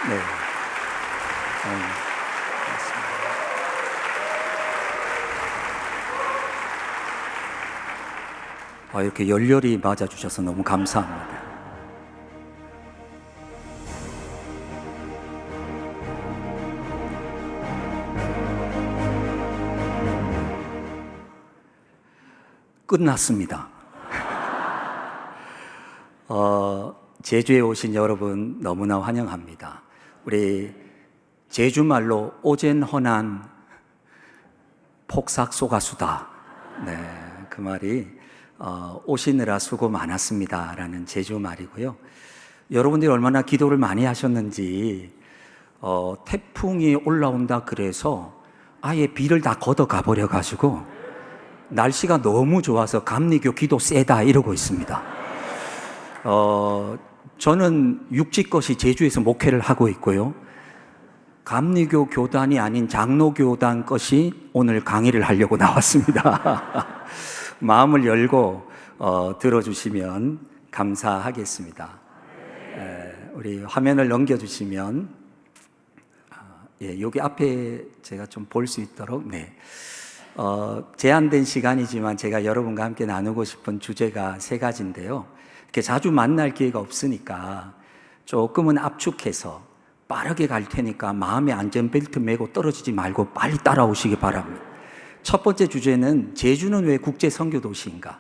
네. 맞습니다. 이렇게 열렬히 맞아주셔서 너무 감사합니다. 끝났습니다. 제주에 오신 여러분 너무나 환영합니다. 우리 제주말로 오젠헌한 폭삭 소가수다. 네, 그 말이 오시느라 수고 많았습니다 라는 제주 말이고요. 여러분들이 얼마나 기도를 많이 하셨는지 태풍이 올라온다 그래서 아예 비를 다 걷어가 버려 가지고 날씨가 너무 좋아서 감리교 기도 세다 이러고 있습니다. 저는 육지것이 제주에서 목회를 하고 있고요. 감리교 교단이 아닌 장로교단 것이 오늘 강의를 하려고 나왔습니다. 마음을 열고 들어주시면 감사하겠습니다. 우리 화면을 넘겨주시면 여기 앞에 제가 좀 볼 수 있도록 제한된 시간이지만 제가 여러분과 함께 나누고 싶은 주제가 세 가지인데요. 이렇게 자주 만날 기회가 없으니까 조금은 압축해서 빠르게 갈 테니까 마음의 안전벨트 메고 떨어지지 말고 빨리 따라오시기 바랍니다. 첫 번째 주제는 제주는 왜 국제 선교 도시인가?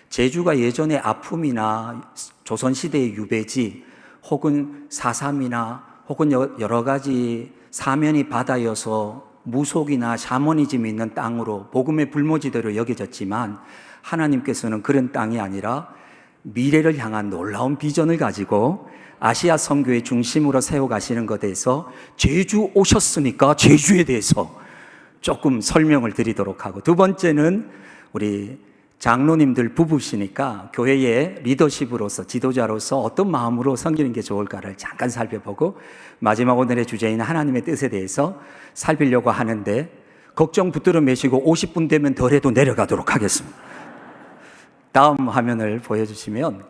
제주가 예전에 아픔이나 조선시대의 유배지 혹은 4.3이나 혹은 여러 가지 사면이 바다여서 무속이나 샤머니즘이 있는 땅으로 복음의 불모지대로 여겨졌지만 하나님께서는 그런 땅이 아니라 미래를 향한 놀라운 비전을 가지고 아시아 선교의 중심으로 세워가시는 것에 대해서 제주 오셨으니까 제주에 대해서 조금 설명을 드리도록 하고, 두 번째는 우리 장로님들 부부시니까 교회의 리더십으로서 지도자로서 어떤 마음으로 섬기는 게 좋을까를 잠깐 살펴보고, 마지막 오늘의 주제인 하나님의 뜻에 대해서 살피려고 하는데 걱정 붙들어 매시고 50분 되면 덜해도 내려가도록 하겠습니다. 다음 화면을 보여주시면,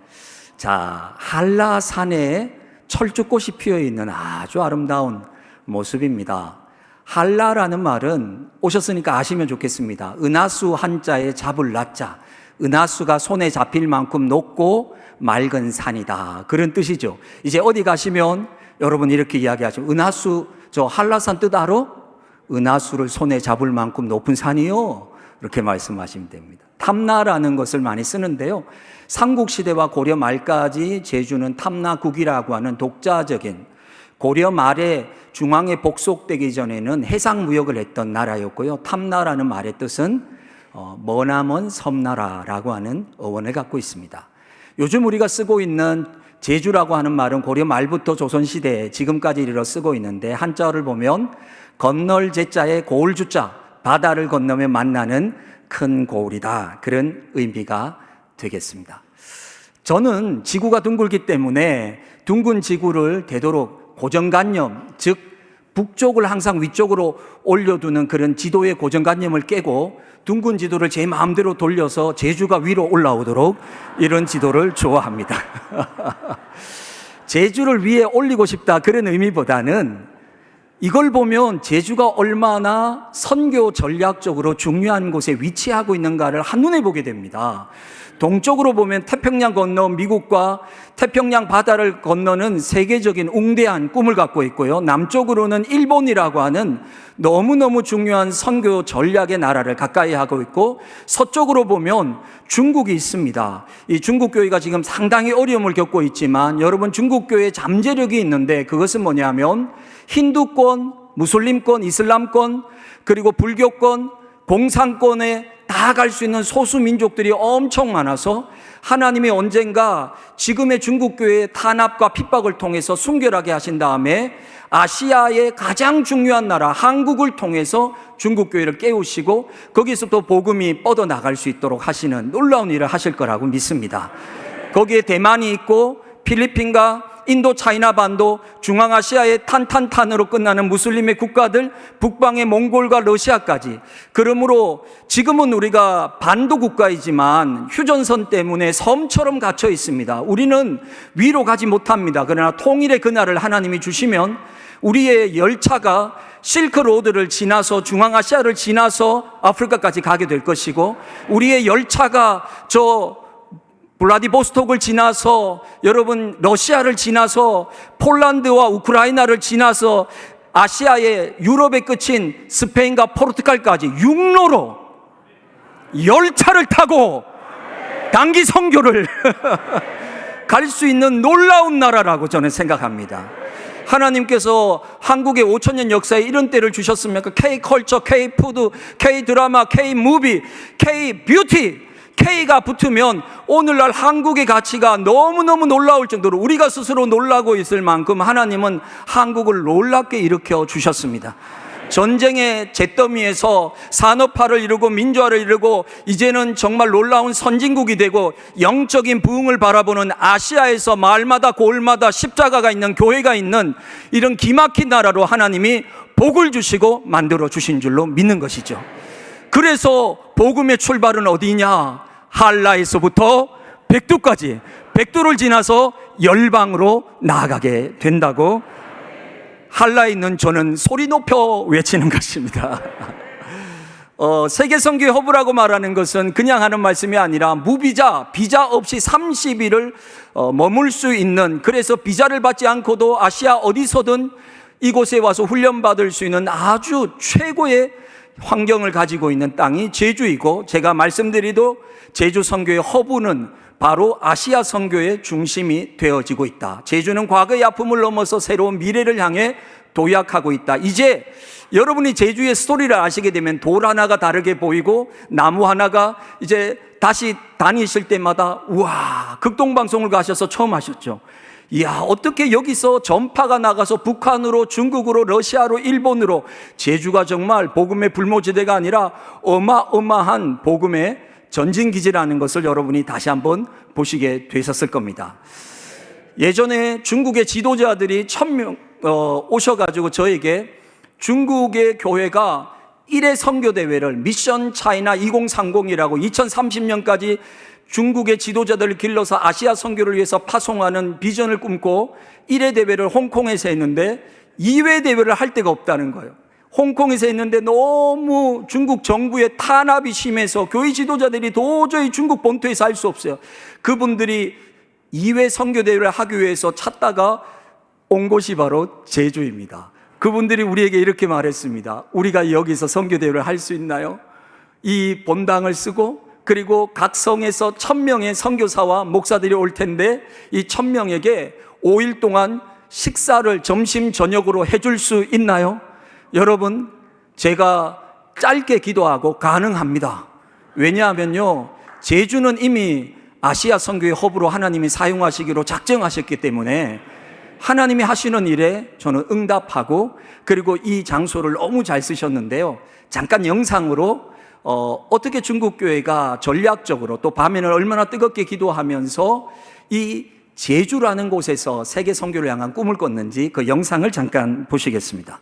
자, 한라산에 철쭉꽃이 피어있는 아주 아름다운 모습입니다. 한라라는 말은 오셨으니까 아시면 좋겠습니다. 은하수 한자에 잡을 라자, 은하수가 손에 잡힐 만큼 높고 맑은 산이다, 그런 뜻이죠. 이제 어디 가시면 여러분 이렇게 이야기하죠. 은하수, 저 한라산 뜻 알아? 은하수를 손에 잡을 만큼 높은 산이요, 이렇게 말씀하시면 됩니다. 탐나라는 것을 많이 쓰는데요, 삼국시대와 고려 말까지 제주는 탐나국이라고 하는 독자적인, 고려 말에 중앙에 복속되기 전에는 해상무역을 했던 나라였고요. 탐나라는 말의 뜻은 머나먼 섬나라라고 하는 어원을 갖고 있습니다. 요즘 우리가 쓰고 있는 제주라고 하는 말은 고려 말부터 조선시대 지금까지 이르러 쓰고 있는데, 한자어를 보면 건널 제자에 고을 주자, 바다를 건너면 만나는 큰 고을이다, 그런 의미가 되겠습니다. 저는 지구가 둥글기 때문에 둥근 지구를 되도록 고정관념, 즉 북쪽을 항상 위쪽으로 올려두는 그런 지도의 고정관념을 깨고 둥근 지도를 제 마음대로 돌려서 제주가 위로 올라오도록 이런 지도를 좋아합니다. 제주를 위에 올리고 싶다, 그런 의미보다는 이걸 보면 제주가 얼마나 선교 전략적으로 중요한 곳에 위치하고 있는가를 한눈에 보게 됩니다. 동쪽으로 보면 태평양 건너 미국과 태평양 바다를 건너는 세계적인 웅대한 꿈을 갖고 있고요, 남쪽으로는 일본이라고 하는 너무너무 중요한 선교 전략의 나라를 가까이 하고 있고, 서쪽으로 보면 중국이 있습니다. 이 중국 교회가 지금 상당히 어려움을 겪고 있지만 여러분, 중국 교회에 잠재력이 있는데 그것은 뭐냐면 힌두권, 무슬림권, 이슬람권, 그리고 불교권, 공산권에 다 갈 수 있는 소수 민족들이 엄청 많아서 하나님이 언젠가 지금의 중국교회의 탄압과 핍박을 통해서 순결하게 하신 다음에 아시아의 가장 중요한 나라 한국을 통해서 중국교회를 깨우시고 거기서 또 복음이 뻗어나갈 수 있도록 하시는 놀라운 일을 하실 거라고 믿습니다. 거기에 대만이 있고 필리핀과 인도 차이나 반도, 중앙아시아의 탄탄탄으로 끝나는 무슬림의 국가들, 북방의 몽골과 러시아까지. 그러므로 지금은 우리가 반도 국가이지만 휴전선 때문에 섬처럼 갇혀 있습니다. 우리는 위로 가지 못합니다. 그러나 통일의 그날을 하나님이 주시면 우리의 열차가 실크로드를 지나서 중앙아시아를 지나서 아프리카까지 가게 될 것이고, 우리의 열차가 저 블라디보스톡을 지나서 여러분 러시아를 지나서 폴란드와 우크라이나를 지나서 아시아의 유럽의 끝인 스페인과 포르투갈까지 육로로 열차를 타고 단기 선교를 갈 수 있는 놀라운 나라라고 저는 생각합니다. 하나님께서 한국의 5,000년 역사에 이런 때를 주셨습니까? K-컬처, K-푸드, K-드라마, K-무비, K-뷰티, K가 붙으면 오늘날 한국의 가치가 너무너무 놀라울 정도로 우리가 스스로 놀라고 있을 만큼 하나님은 한국을 놀랍게 일으켜 주셨습니다. 전쟁의 잿더미에서 산업화를 이루고 민주화를 이루고 이제는 정말 놀라운 선진국이 되고 영적인 부흥을 바라보는 아시아에서 마을마다 고을마다 십자가가 있는 교회가 있는 이런 기막힌 나라로 하나님이 복을 주시고 만들어 주신 줄로 믿는 것이죠. 그래서 복음의 출발은 어디냐? 한라에서부터 백두까지, 백두를 지나서 열방으로 나아가게 된다고 한라에 있는 저는 소리 높여 외치는 것입니다. 세계선교회 허브라고 말하는 것은 그냥 하는 말씀이 아니라 무비자, 비자 없이 30일을 머물 수 있는, 그래서 비자를 받지 않고도 아시아 어디서든 이곳에 와서 훈련받을 수 있는 아주 최고의 환경을 가지고 있는 땅이 제주이고, 제가 말씀드리도 제주 선교의 허브는 바로 아시아 선교의 중심이 되어지고 있다. 제주는 과거의 아픔을 넘어서 새로운 미래를 향해 도약하고 있다. 이제 여러분이 제주의 스토리를 아시게 되면 돌 하나가 다르게 보이고 나무 하나가 이제 다시 다니실 때마다 우와, 극동방송을 가셔서 처음 하셨죠. 이야, 어떻게 여기서 전파가 나가서 북한으로, 중국으로, 러시아로, 일본으로, 제주가 정말 복음의 불모지대가 아니라 어마어마한 복음의 전진기지라는 것을 여러분이 다시 한번 보시게 되셨을 겁니다. 예전에 중국의 지도자들이 1,000명 오셔가지고 저에게 중국의 교회가 1회 선교대회를 미션 차이나 2030이라고 2030년까지 중국의 지도자들을 길러서 아시아 선교를 위해서 파송하는 비전을 꿈고 1회 대회를 홍콩에서 했는데 2회 대회를 할 데가 없다는 거예요. 홍콩에서 했는데 너무 중국 정부의 탄압이 심해서 교회 지도자들이 도저히 중국 본토에서 할 수 없어요. 그분들이 2회 선교대회를 하기 위해서 찾다가 온 곳이 바로 제주입니다. 그분들이 우리에게 이렇게 말했습니다. 우리가 여기서 선교대회를 할 수 있나요? 이 본당을 쓰고 그리고 각 성에서 1,000명의 선교사와 목사들이 올 텐데 이 1,000명에게 5일 동안 식사를 점심 저녁으로 해줄 수 있나요? 여러분, 제가 짧게 기도하고 가능합니다. 왜냐하면요, 제주는 이미 아시아 선교의 허브로 하나님이 사용하시기로 작정하셨기 때문에 하나님이 하시는 일에 저는 응답하고, 그리고 이 장소를 너무 잘 쓰셨는데요, 잠깐 영상으로 어떻게 중국 교회가 전략적으로 또 밤에는 얼마나 뜨겁게 기도하면서 이 제주라는 곳에서 세계 선교를 향한 꿈을 꿨는지 그 영상을 잠깐 보시겠습니다.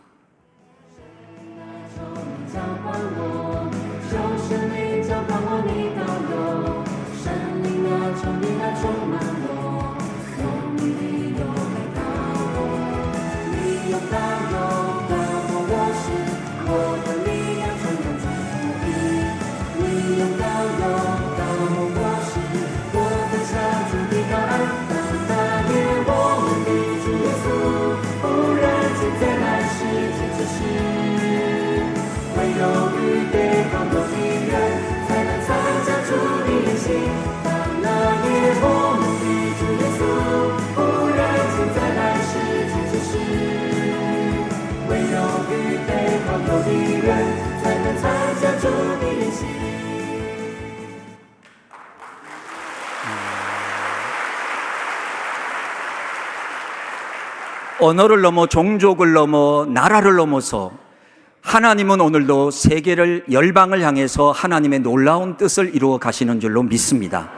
언어를 넘어 종족을 넘어 나라를 넘어서 하나님은 오늘도 세계를 열방을 향해서 하나님의 놀라운 뜻을 이루어 가시는 줄로 믿습니다.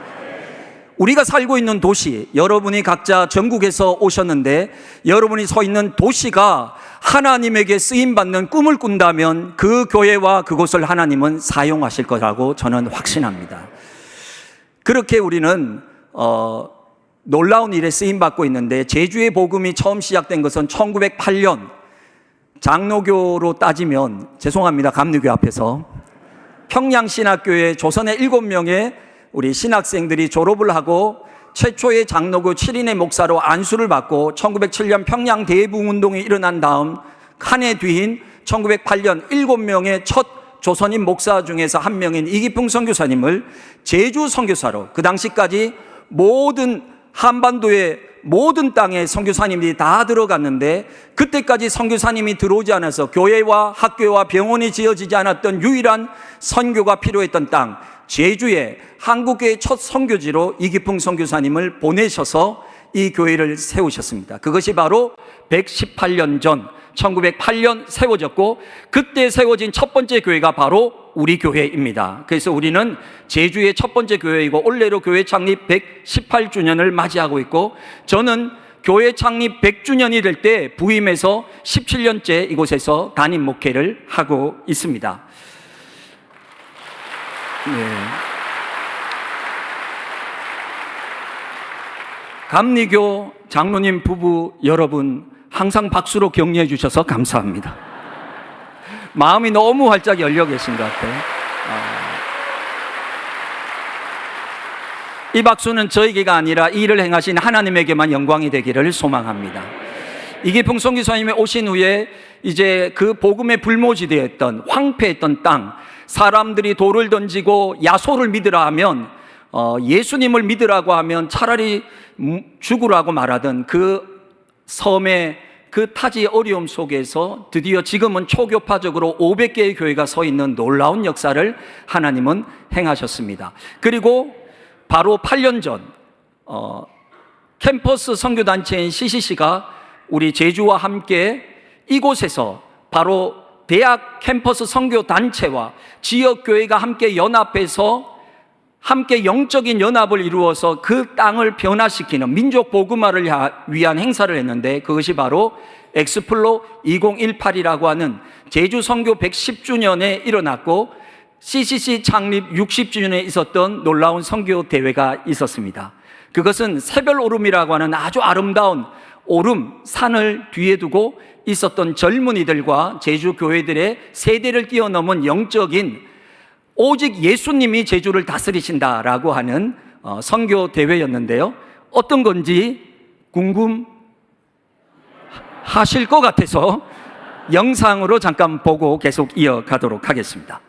우리가 살고 있는 도시, 여러분이 각자 전국에서 오셨는데 여러분이 서 있는 도시가 하나님에게 쓰임받는 꿈을 꾼다면 그 교회와 그곳을 하나님은 사용하실 거라고 저는 확신합니다. 그렇게 우리는 놀라운 일에 쓰임받고 있는데, 제주의 복음이 처음 시작된 것은 1908년, 장로교로 따지면, 죄송합니다, 감리교 앞에서, 평양신학교에 조선의 7명의 우리 신학생들이 졸업을 하고 최초의 장로교 7인의 목사로 안수를 받고 1907년 평양 대붕운동이 일어난 다음 한 해 뒤인 1908년 7명의 첫 조선인 목사 중에서 한 명인 이기풍 선교사님을 제주 선교사로, 그 당시까지 모든 한반도의 모든 땅에 선교사님들이 다 들어갔는데 그때까지 선교사님이 들어오지 않아서 교회와 학교와 병원이 지어지지 않았던 유일한 선교가 필요했던 땅, 제주에 한국교회 첫 선교지로 이기풍 선교사님을 보내셔서 이 교회를 세우셨습니다. 그것이 바로 118년 전 1908년 세워졌고, 그때 세워진 첫 번째 교회가 바로 우리 교회입니다. 그래서 우리는 제주의 첫 번째 교회이고 올해로 교회 창립 118주년을 맞이하고 있고, 저는 교회 창립 100주년이 될 때 부임해서 17년째 이곳에서 담임 목회를 하고 있습니다. 네. 감리교 장로님 부부 여러분, 항상 박수로 격려해 주셔서 감사합니다. 마음이 너무 활짝 열려 계신 것 같아요. 이 박수는 저에게가 아니라 이 일을 행하신 하나님에게만 영광이 되기를 소망합니다. 이기풍 선교사님이 오신 후에 이제 그 복음의 불모지되었던 황폐했던 땅, 사람들이 돌을 던지고 야소를 믿으라 하면, 예수님을 믿으라고 하면 차라리 죽으라고 말하던 그 섬의 그 타지의 어려움 속에서 드디어 지금은 초교파적으로 500개의 교회가 서 있는 놀라운 역사를 하나님은 행하셨습니다. 그리고 바로 8년 전 캠퍼스 선교단체인 CCC가 우리 제주와 함께 이곳에서 바로 대학 캠퍼스 선교단체와 지역교회가 함께 연합해서 함께 영적인 연합을 이루어서 그 땅을 변화시키는 민족 복음화를 위한 행사를 했는데, 그것이 바로 엑스플로 2018이라고 하는 제주 선교 110주년에 일어났고 CCC 창립 60주년에 있었던 놀라운 선교 대회가 있었습니다. 그것은 새별 오름이라고 하는 아주 아름다운 오름, 산을 뒤에 두고 있었던 젊은이들과 제주 교회들의 세대를 뛰어넘은 영적인, 오직 예수님이 제주를 다스리신다라고 하는 선교 대회였는데요. 어떤 건지 궁금하실 것 같아서 영상으로 잠깐 보고 계속 이어가도록 하겠습니다.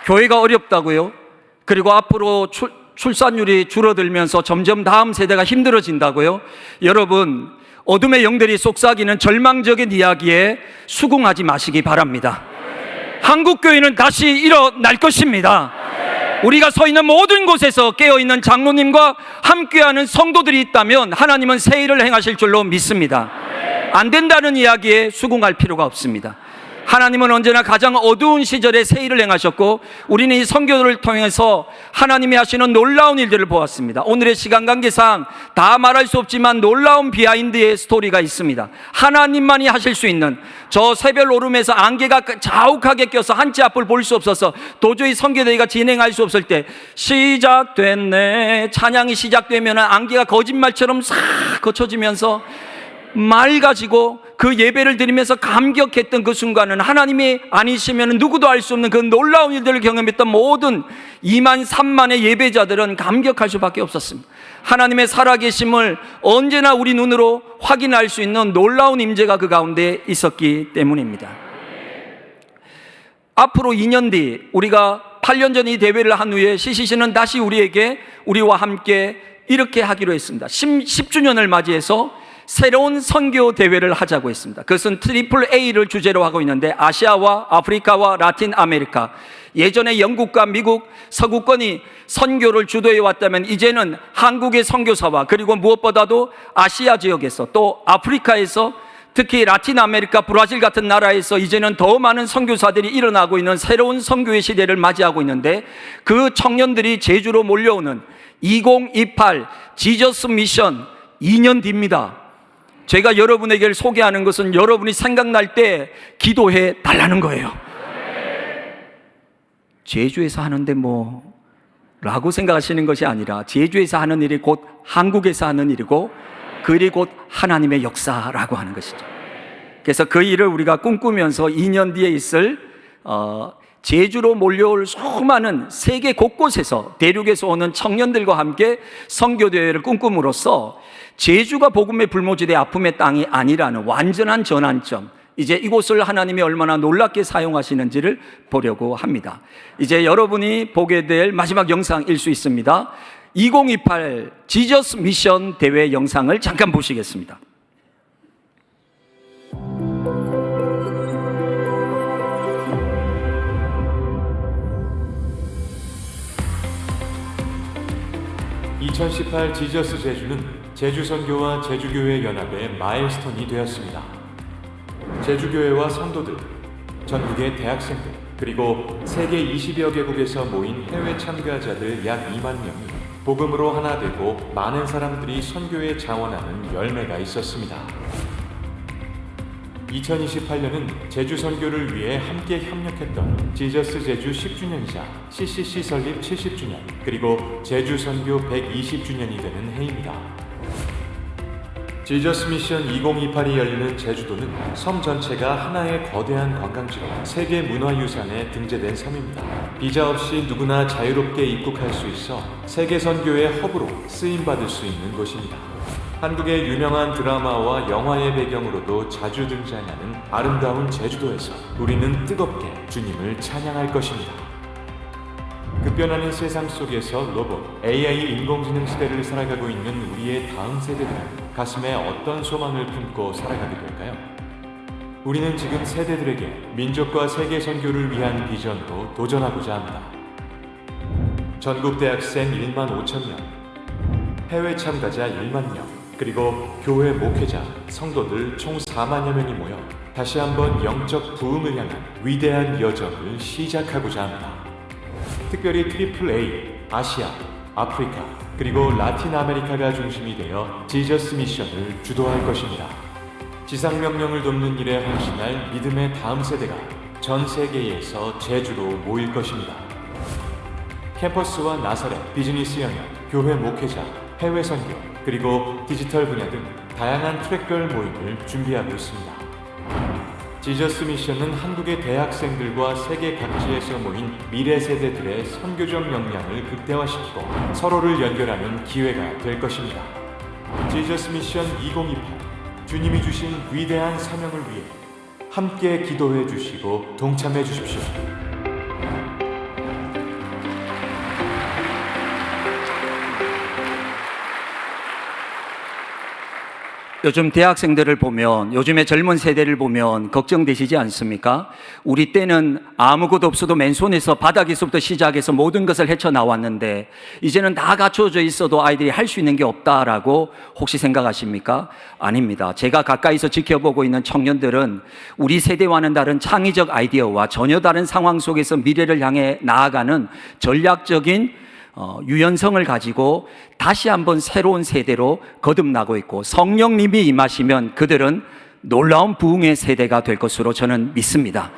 교회가 어렵다고요? 그리고 앞으로 출산율이 줄어들면서 점점 다음 세대가 힘들어진다고요? 여러분, 어둠의 영들이 속삭이는 절망적인 이야기에 수긍하지 마시기 바랍니다. 한국교회는 다시 일어날 것입니다. 우리가 서 있는 모든 곳에서 깨어있는 장로님과 함께하는 성도들이 있다면 하나님은 새 일을 행하실 줄로 믿습니다. 안 된다는 이야기에 수긍할 필요가 없습니다. 하나님은 언제나 가장 어두운 시절에 새 일을 행하셨고, 우리는 이 선교를 통해서 하나님이 하시는 놀라운 일들을 보았습니다. 오늘의 시간 관계상 다 말할 수 없지만 놀라운 비하인드의 스토리가 있습니다. 하나님만이 하실 수 있는, 저 새별 오름에서 안개가 자욱하게 껴서 한치 앞을 볼 수 없어서 도저히 선교대회가 진행할 수 없을 때 시작됐네, 찬양이 시작되면 안개가 거짓말처럼 싹 거쳐지면서 맑아지고 그 예배를 드리면서 감격했던 그 순간은 하나님이 아니시면 누구도 알 수 없는 그 놀라운 일들을 경험했던 모든 2만 3만의 예배자들은 감격할 수밖에 없었습니다. 하나님의 살아계심을 언제나 우리 눈으로 확인할 수 있는 놀라운 임재가 그 가운데 있었기 때문입니다. 앞으로 2년 뒤, 우리가 8년 전 이 대회를 한 후에 CCC는 다시 우리와 함께 이렇게 하기로 했습니다. 10주년을 맞이해서 새로운 선교 대회를 하자고 했습니다. 그것은 트리플 A를 주제로 하고 있는데, 아시아와 아프리카와 라틴 아메리카. 예전에 영국과 미국 서구권이 선교를 주도해 왔다면 이제는 한국의 선교사와, 그리고 무엇보다도 아시아 지역에서, 또 아프리카에서, 특히 라틴 아메리카 브라질 같은 나라에서 이제는 더 많은 선교사들이 일어나고 있는 새로운 선교의 시대를 맞이하고 있는데, 그 청년들이 제주로 몰려오는 2028 지저스 미션 2년 뒤입니다. 제가 여러분에게 소개하는 것은 여러분이 생각날 때 기도해 달라는 거예요. 제주에서 하는데 라고 생각하시는 것이 아니라, 제주에서 하는 일이 곧 한국에서 하는 일이고, 그 일이 곧 하나님의 역사라고 하는 것이죠. 그래서 그 일을 우리가 꿈꾸면서 2년 뒤에 있을 제주로 몰려올 수많은 세계 곳곳에서, 대륙에서 오는 청년들과 함께 선교대회를 꿈꿈으로써 제주가 복음의 불모지대, 아픔의 땅이 아니라는 완전한 전환점, 이제 이곳을 하나님이 얼마나 놀랍게 사용하시는지를 보려고 합니다. 이제 여러분이 보게 될 마지막 영상일 수 있습니다. 2028 지저스 미션 대회 영상을 잠깐 보시겠습니다. (2018) 지저스 제주는 제주선교와 제주교회 연합의 마일스톤이 되었습니다. 제주교회와 성도들, 전국의 대학생들, 그리고 세계 20여 개국에서 모인 해외 참가자들 약 2만 명이 복음으로 하나 되고 많은 사람들이 선교에 자원하는 열매가 있었습니다. 2028년은 제주 선교를 위해 함께 협력했던 지저스 제주 10주년이자 CCC 설립 70주년, 그리고 제주 선교 120주년이 되는 해입니다. 지저스 미션 2028이 열리는 제주도는 섬 전체가 하나의 거대한 관광지로 세계 문화유산에 등재된 섬입니다. 비자 없이 누구나 자유롭게 입국할 수 있어 세계 선교의 허브로 쓰임받을 수 있는 곳입니다. 한국의 유명한 드라마와 영화의 배경으로도 자주 등장하는 아름다운 제주도에서 우리는 뜨겁게 주님을 찬양할 것입니다. 급변하는 세상 속에서 로봇, AI 인공지능 시대를 살아가고 있는 우리의 다음 세대들은 가슴에 어떤 소망을 품고 살아가게 될까요? 우리는 지금 세대들에게 민족과 세계 선교를 위한 비전으로 도전하고자 합니다. 전국 대학생 1만 5천 명, 해외 참가자 1만 명, 그리고 교회 목회자, 성도들 총 4만여 명이 모여 다시 한번 영적 부흥을 향한 위대한 여정을 시작하고자 합니다. 특별히 트리플 A, 아시아, 아프리카, 그리고 라틴 아메리카가 중심이 되어 지저스 미션을 주도할 것입니다. 지상명령을 돕는 일에 헌신할 믿음의 다음 세대가 전 세계에서 제주로 모일 것입니다. 캠퍼스와 나사렛, 비즈니스 영역, 교회 목회자, 해외 선교, 그리고 디지털 분야 등 다양한 트랙별 모임을 준비하고 있습니다. 지저스 미션은 한국의 대학생들과 세계 각지에서 모인 미래 세대들의 선교적 역량을 극대화시키고 서로를 연결하는 기회가 될 것입니다. 지저스 미션 2028, 주님이 주신 위대한 사명을 위해 함께 기도해 주시고 동참해 주십시오. 요즘 대학생들을 보면, 요즘의 젊은 세대를 보면 걱정되시지 않습니까? 우리 때는 아무것도 없어도 맨손에서 바닥에서부터 시작해서 모든 것을 헤쳐나왔는데 이제는 다 갖춰져 있어도 아이들이 할 수 있는 게 없다라고 혹시 생각하십니까? 아닙니다. 제가 가까이서 지켜보고 있는 청년들은 우리 세대와는 다른 창의적 아이디어와 전혀 다른 상황 속에서 미래를 향해 나아가는 전략적인 유연성을 가지고 다시 한번 새로운 세대로 거듭나고 있고, 성령님이 임하시면 그들은 놀라운 부흥의 세대가 될 것으로 저는 믿습니다.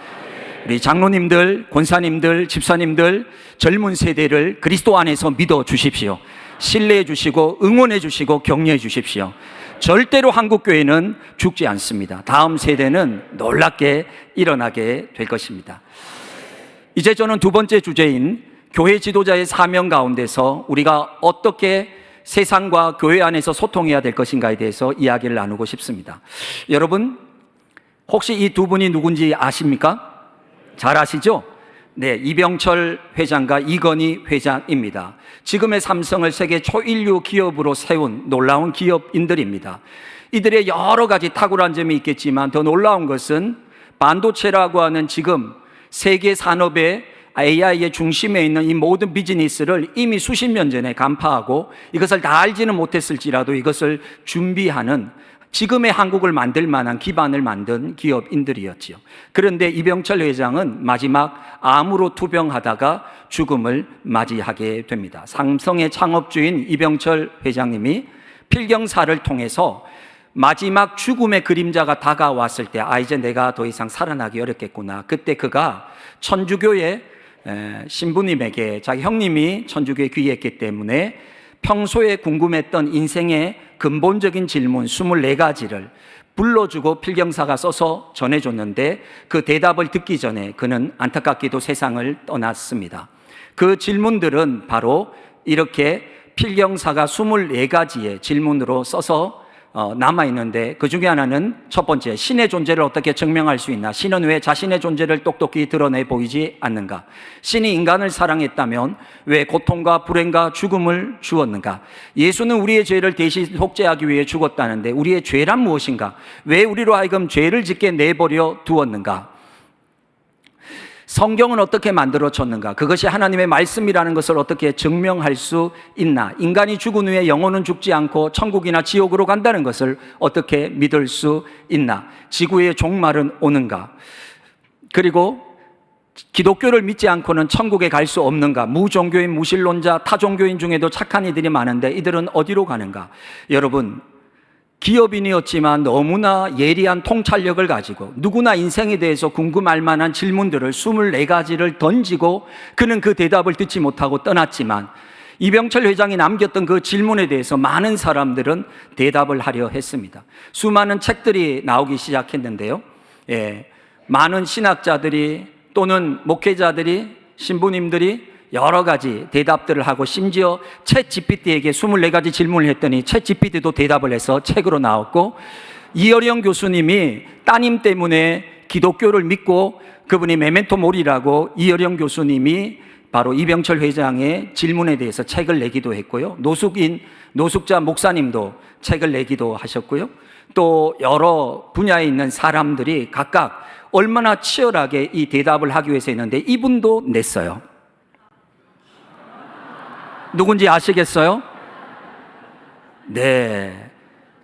우리 장로님들, 권사님들, 집사님들, 젊은 세대를 그리스도 안에서 믿어 주십시오. 신뢰해 주시고 응원해 주시고 격려해 주십시오. 절대로 한국교회는 죽지 않습니다. 다음 세대는 놀랍게 일어나게 될 것입니다. 이제 저는 두 번째 주제인 교회 지도자의 사명 가운데서 우리가 어떻게 세상과 교회 안에서 소통해야 될 것인가에 대해서 이야기를 나누고 싶습니다. 여러분, 혹시 이 두 분이 누군지 아십니까? 잘 아시죠? 네, 이병철 회장과 이건희 회장입니다. 지금의 삼성을 세계 초인류 기업으로 세운 놀라운 기업인들입니다. 이들의 여러 가지 탁월한 점이 있겠지만 더 놀라운 것은 반도체라고 하는 지금 세계 산업의 AI의 중심에 있는 이 모든 비즈니스를 이미 수십 년 전에 간파하고 이것을 다 알지는 못했을지라도 이것을 준비하는, 지금의 한국을 만들 만한 기반을 만든 기업인들이었지요. 그런데 이병철 회장은 마지막 암으로 투병하다가 죽음을 맞이하게 됩니다. 삼성의 창업주인 이병철 회장님이 필경사를 통해서 마지막 죽음의 그림자가 다가왔을 때, 이제 내가 더 이상 살아나기 어렵겠구나. 그때 그가 천주교의 신부님에게, 자기 형님이 천주교에 귀했기 때문에 평소에 궁금했던 인생의 근본적인 질문 24가지를 불러주고 필경사가 써서 전해줬는데, 그 대답을 듣기 전에 그는 안타깝게도 세상을 떠났습니다. 그 질문들은 바로 이렇게 필경사가 24가지의 질문으로 써서 남아있는데, 그 중에 하나는 첫 번째, 신의 존재를 어떻게 증명할 수 있나? 신은 왜 자신의 존재를 똑똑히 드러내 보이지 않는가? 신이 인간을 사랑했다면 왜 고통과 불행과 죽음을 주었는가? 예수는 우리의 죄를 대신 속죄하기 위해 죽었다는데 우리의 죄란 무엇인가? 왜 우리로 하여금 죄를 짓게 내버려 두었는가? 성경은 어떻게 만들어졌는가? 그것이 하나님의 말씀이라는 것을 어떻게 증명할 수 있나? 인간이 죽은 후에 영혼은 죽지 않고 천국이나 지옥으로 간다는 것을 어떻게 믿을 수 있나? 지구의 종말은 오는가? 그리고 기독교를 믿지 않고는 천국에 갈 수 없는가? 무종교인, 무신론자, 타종교인 중에도 착한 이들이 많은데 이들은 어디로 가는가? 여러분, 기업인이었지만 너무나 예리한 통찰력을 가지고 누구나 인생에 대해서 궁금할 만한 질문들을 24가지를 던지고 그는 그 대답을 듣지 못하고 떠났지만, 이병철 회장이 남겼던 그 질문에 대해서 많은 사람들은 대답을 하려 했습니다. 수많은 책들이 나오기 시작했는데요. 많은 신학자들이 또는 목회자들이, 신부님들이 여러 가지 대답들을 하고, 심지어 챗 GPT에게 24가지 질문을 했더니 챗 GPT도 대답을 해서 책으로 나왔고, 이어령 교수님이 따님 때문에 기독교를 믿고, 그분이 메멘토 모리라고, 이어령 교수님이 바로 이병철 회장의 질문에 대해서 책을 내기도 했고요. 노숙자 목사님도 책을 내기도 하셨고요. 또 여러 분야에 있는 사람들이 각각 얼마나 치열하게 이 대답을 하기 위해서 했는데 이분도 냈어요. 누군지 아시겠어요? 네,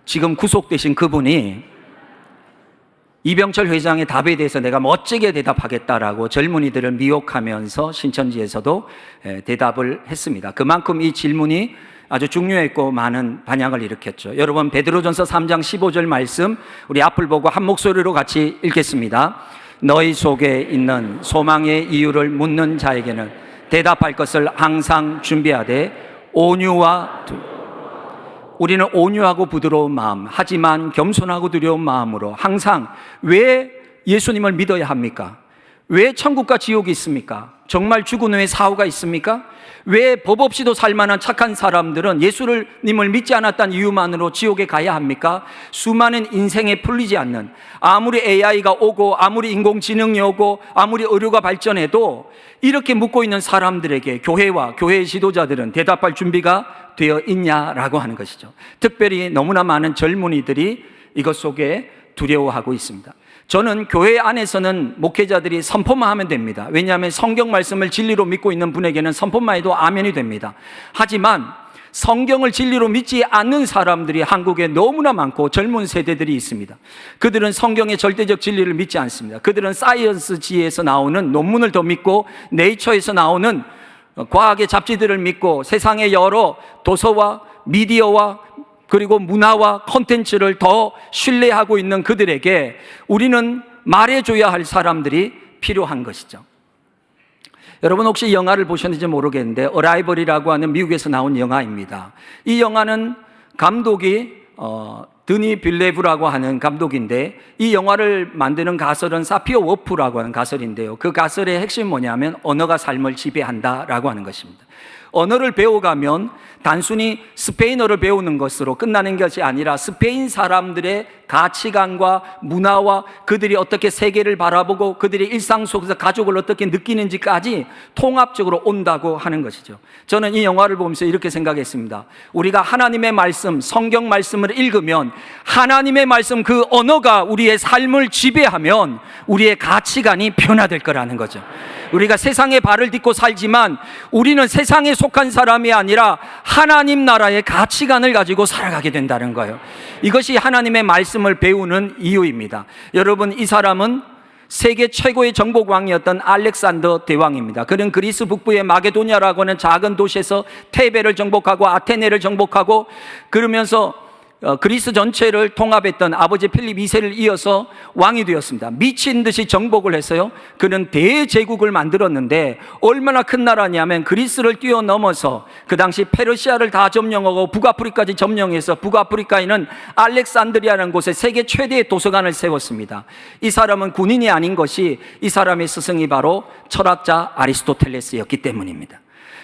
지금 구속되신 그분이 이병철 회장의 답에 대해서 내가 멋지게 대답하겠다라고 젊은이들을 미혹하면서 신천지에서도 대답을 했습니다. 그만큼 이 질문이 아주 중요했고 많은 반향을 일으켰죠. 여러분, 베드로전서 3장 15절 말씀 우리 앞을 보고 한 목소리로 같이 읽겠습니다. 너희 속에 있는 소망의 이유를 묻는 자에게는 대답할 것을 항상 준비하되 우리는 온유하고 부드러운 마음, 하지만 겸손하고 두려운 마음으로 항상 왜 예수님을 믿어야 합니까? 왜 천국과 지옥이 있습니까? 정말 죽은 후에 사후가 있습니까? 왜 법 없이도 살만한 착한 사람들은 예수님을 믿지 않았다는 이유만으로 지옥에 가야 합니까? 수많은 인생에 풀리지 않는, 아무리 AI가 오고 아무리 인공지능이 오고 아무리 의료가 발전해도 이렇게 묻고 있는 사람들에게 교회와 교회의 지도자들은 대답할 준비가 되어 있냐라고 하는 것이죠. 특별히 너무나 많은 젊은이들이 이것 속에 두려워하고 있습니다. 저는 교회 안에서는 목회자들이 선포만 하면 됩니다. 왜냐하면 성경 말씀을 진리로 믿고 있는 분에게는 선포만 해도 아멘이 됩니다. 하지만 성경을 진리로 믿지 않는 사람들이 한국에 너무나 많고 젊은 세대들이 있습니다. 그들은 성경의 절대적 진리를 믿지 않습니다. 그들은 사이언스지에서 나오는 논문을 더 믿고 네이처에서 나오는 과학의 잡지들을 믿고 세상의 여러 도서와 미디어와 그리고 문화와 콘텐츠를 더 신뢰하고 있는 그들에게 우리는 말해줘야 할 사람들이 필요한 것이죠. 여러분 혹시 영화를 보셨는지 모르겠는데 어라이벌이라고 하는 미국에서 나온 영화입니다. 이 영화는 감독이 드니 빌레브라고 하는 감독인데, 이 영화를 만드는 가설은 사피오 워프라고 하는 가설인데요, 그 가설의 핵심은 뭐냐면 언어가 삶을 지배한다라고 하는 것입니다. 언어를 배워가면 단순히 스페인어를 배우는 것으로 끝나는 것이 아니라 스페인 사람들의 가치관과 문화와 그들이 어떻게 세계를 바라보고 그들이 일상 속에서 가족을 어떻게 느끼는지까지 통합적으로 온다고 하는 것이죠. 저는 이 영화를 보면서 이렇게 생각했습니다. 우리가 하나님의 말씀, 성경 말씀을 읽으면 하나님의 말씀 그 언어가 우리의 삶을 지배하면 우리의 가치관이 변화될 거라는 거죠. 우리가 세상에 발을 딛고 살지만 우리는 세상에 속한 사람이 아니라 하나님 나라의 가치관을 가지고 살아가게 된다는 거예요. 이것이 하나님의 말씀을 배우는 이유입니다. 여러분, 이 사람은 세계 최고의 정복왕이었던 알렉산더 대왕입니다. 그는 그리스 북부의 마게도냐라고 하는 작은 도시에서 테베를 정복하고 아테네를 정복하고 그러면서 그리스 전체를 통합했던 아버지 필립 2세를 이어서 왕이 되었습니다. 미친 듯이 정복을 했어요. 그는 대제국을 만들었는데 얼마나 큰 나라냐면 그리스를 뛰어넘어서 그 당시 페르시아를 다 점령하고 북아프리카까지 점령해서 북아프리카에는 알렉산드리아라는 곳에 세계 최대의 도서관을 세웠습니다. 이 사람은 군인이 아닌 것이 이 사람의 스승이 바로 철학자 아리스토텔레스였기 때문입니다.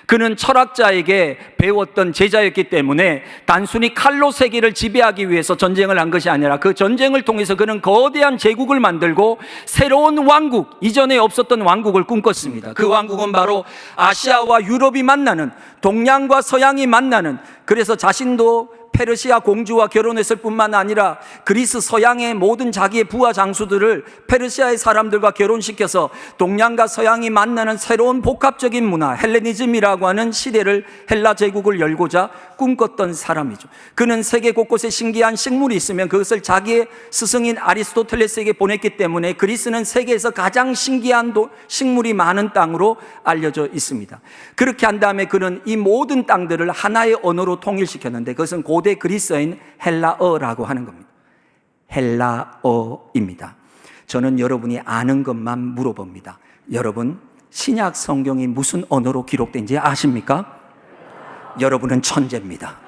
그는 철학자에게 배웠던 제자였기 때문에 단순히 칼로 세계를 지배하기 위해서 전쟁을 한 것이 아니라 그 전쟁을 통해서 그는 거대한 제국을 만들고 새로운 왕국, 이전에 없었던 왕국을 꿈꿨습니다. 그 왕국은 바로 아시아와 유럽이 만나는, 동양과 서양이 만나는, 그래서 자신도 페르시아 공주와 결혼했을 뿐만 아니라 그리스 서양의 모든 자기의 부하 장수들을 페르시아의 사람들과 결혼시켜서 동양과 서양이 만나는 새로운 복합적인 문화, 헬레니즘이라고 하는 시대를, 헬라 제국을 열고자 꿈꿨던 사람이죠. 그는 세계 곳곳에 신기한 식물이 있으면 그것을 자기의 스승인 아리스토텔레스에게 보냈기 때문에 그리스는 세계에서 가장 신기한 식물이 많은 땅으로 알려져 있습니다. 그렇게 한 다음에 그는 이 모든 땅들을 하나의 언어로 통일시켰는데 그것은 고대 그리스어인 헬라어라고 하는 겁니다. 헬라어입니다. 저는 여러분이 아는 것만 물어봅니다. 여러분, 신약 성경이 무슨 언어로 기록된지 아십니까? 여러분은 천재입니다.